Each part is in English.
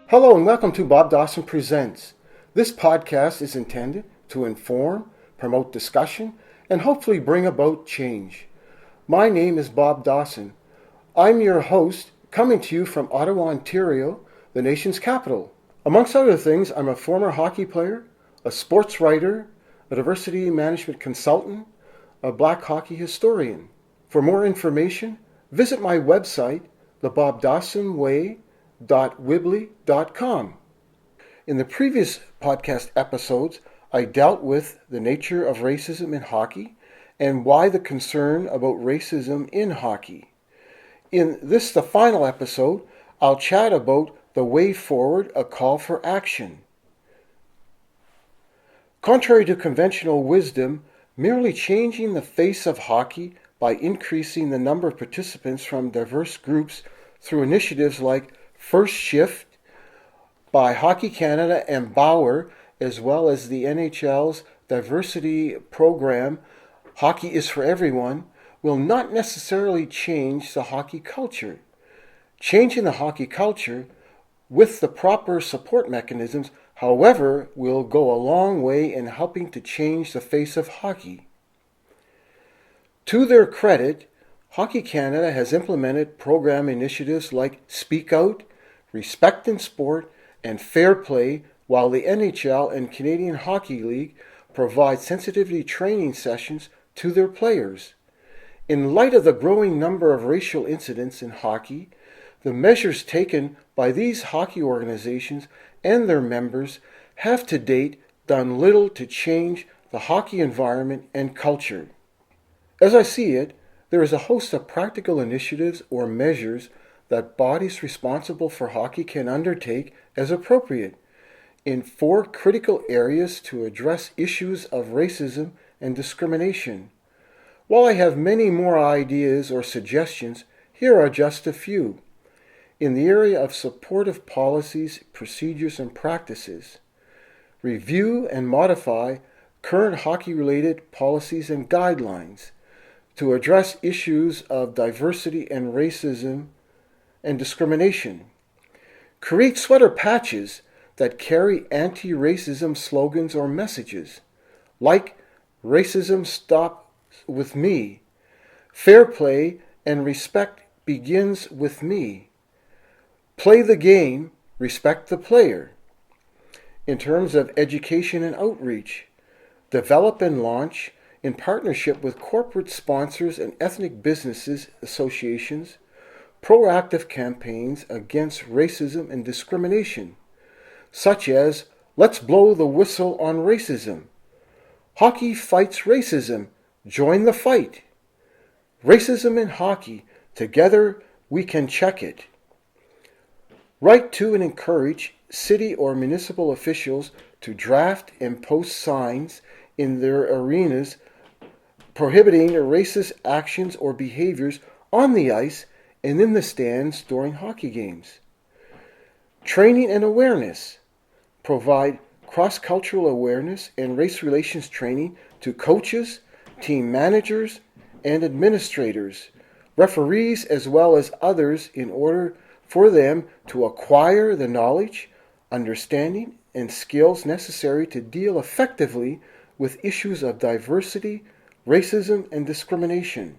Hello and welcome to Bob Dawson Presents. This podcast is intended to inform, promote discussion, and hopefully bring about change. My name is Bob Dawson. I'm your host, coming to you from Ottawa, Ontario, the nation's capital. Amongst other things, I'm a former hockey player, a sports writer, a diversity management consultant, a black hockey historian. For more information, visit my website, thebobdawsonway.weebly.com. In the previous podcast episodes, I dealt with the nature of racism in hockey and why the concern about racism in hockey. In this, the final episode, I'll chat about the way forward, a call for action. Contrary to conventional wisdom, merely changing the face of hockey by increasing the number of participants from diverse groups through initiatives like First Shift by Hockey Canada and Bauer, as well as the NHL's diversity program, Hockey is for Everyone, will not necessarily change the hockey culture. Changing the hockey culture with the proper support mechanisms, however, will go a long way in helping to change the face of hockey. To their credit, Hockey Canada has implemented program initiatives like Speak Out, Respect in Sport, and Fair Play, while the NHL and Canadian Hockey League provide sensitivity training sessions to their players. In light of the growing number of racial incidents in hockey, the measures taken by these hockey organizations and their members have to date done little to change the hockey environment and culture. As I see it, there is a host of practical initiatives or measures that bodies responsible for hockey can undertake as appropriate in 4 critical areas to address issues of racism and discrimination. While I have many more ideas or suggestions, here are just a few. In the area of supportive policies, procedures, and practices, review and modify current hockey-related policies and guidelines to address issues of diversity and racism and discrimination. Create sweater patches that carry anti-racism slogans or messages, like Racism Stops with Me, Fair Play and Respect Begins with Me, Play the Game, Respect the Player. In terms of education and outreach, develop and launch, in partnership with corporate sponsors and ethnic businesses associations, proactive campaigns against racism and discrimination, such as Let's Blow the Whistle on Racism, Hockey Fights Racism, Join the Fight, Racism in Hockey, Together We Can Check It. Write to and encourage city or municipal officials to draft and post signs in their arenas prohibiting racist actions or behaviors on the ice and in the stands during hockey games. Training and awareness. Provide cross-cultural awareness and race relations training to coaches, team managers, and administrators, referees, as well as others in order for them to acquire the knowledge, understanding, and skills necessary to deal effectively with issues of diversity, racism, and discrimination.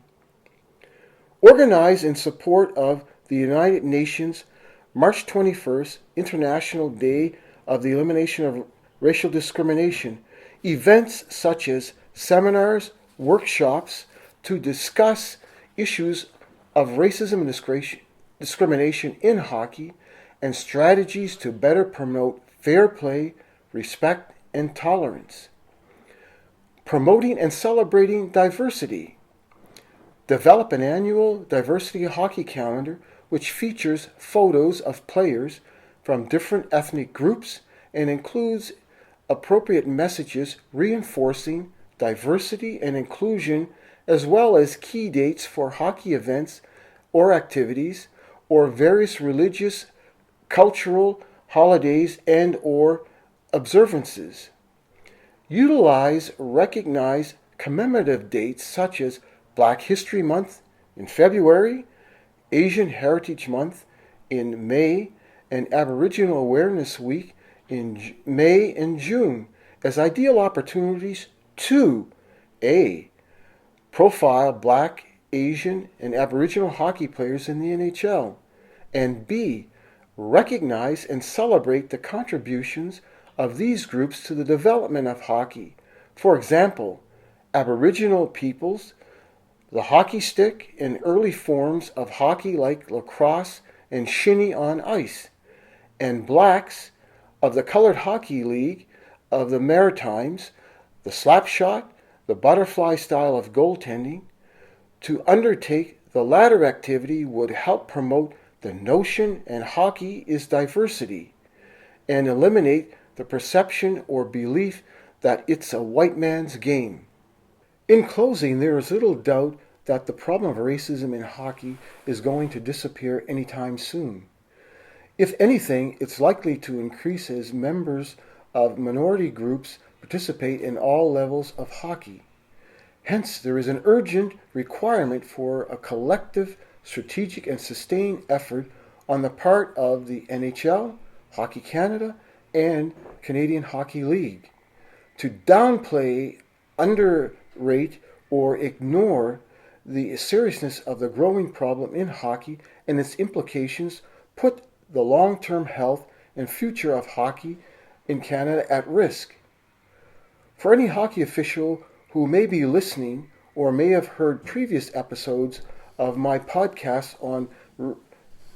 Organize in support of the United Nations March 21st International Day of the Elimination of Racial Discrimination, events such as seminars, workshops to discuss issues of racism and discrimination in hockey and strategies to better promote fair play, respect, and tolerance. Promoting and celebrating diversity. Develop an annual diversity hockey calendar which features photos of players from different ethnic groups and includes appropriate messages reinforcing diversity and inclusion, as well as key dates for hockey events or activities or various religious, cultural holidays and or observances. Utilize recognized commemorative dates such as Black History Month in February, Asian Heritage Month in May, and Aboriginal Awareness Week in May and June as ideal opportunities to A. Profile Black, Asian, and Aboriginal hockey players in the NHL, and B. Recognize and celebrate the contributions of these groups to the development of hockey. For example, Aboriginal peoples, the hockey stick, and early forms of hockey like lacrosse and shinny on ice, and blacks of the Colored Hockey League of the Maritimes, the slap shot, the butterfly style of goaltending. To undertake the latter activity would help promote the notion and hockey is diversity and eliminate the perception or belief that it's a white man's game. In closing, there is little doubt that the problem of racism in hockey is going to disappear anytime soon. If anything, it's likely to increase as members of minority groups participate in all levels of hockey. Hence, there is an urgent requirement for a collective, strategic, and sustained effort on the part of the NHL, Hockey Canada, and Canadian Hockey League to downplay, underrate, or ignore the seriousness of the growing problem in hockey and its implications put the long-term health and future of hockey in Canada at risk. For any hockey official who may be listening or may have heard previous episodes of my podcast on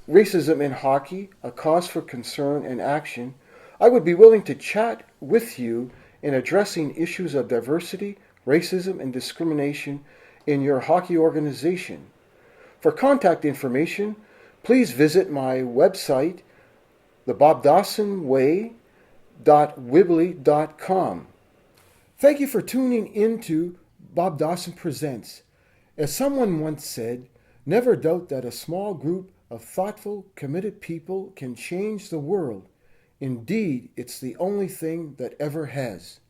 racism in hockey, a cause for concern and action, I would be willing to chat with you in addressing issues of diversity, racism, and discrimination in your hockey organization. For contact information, please visit my website, thebobdawsonway.wibbly.com. Thank you for tuning in to Bob Dawson Presents. As someone once said, never doubt that a small group of thoughtful, committed people can change the world. Indeed, it's the only thing that ever has.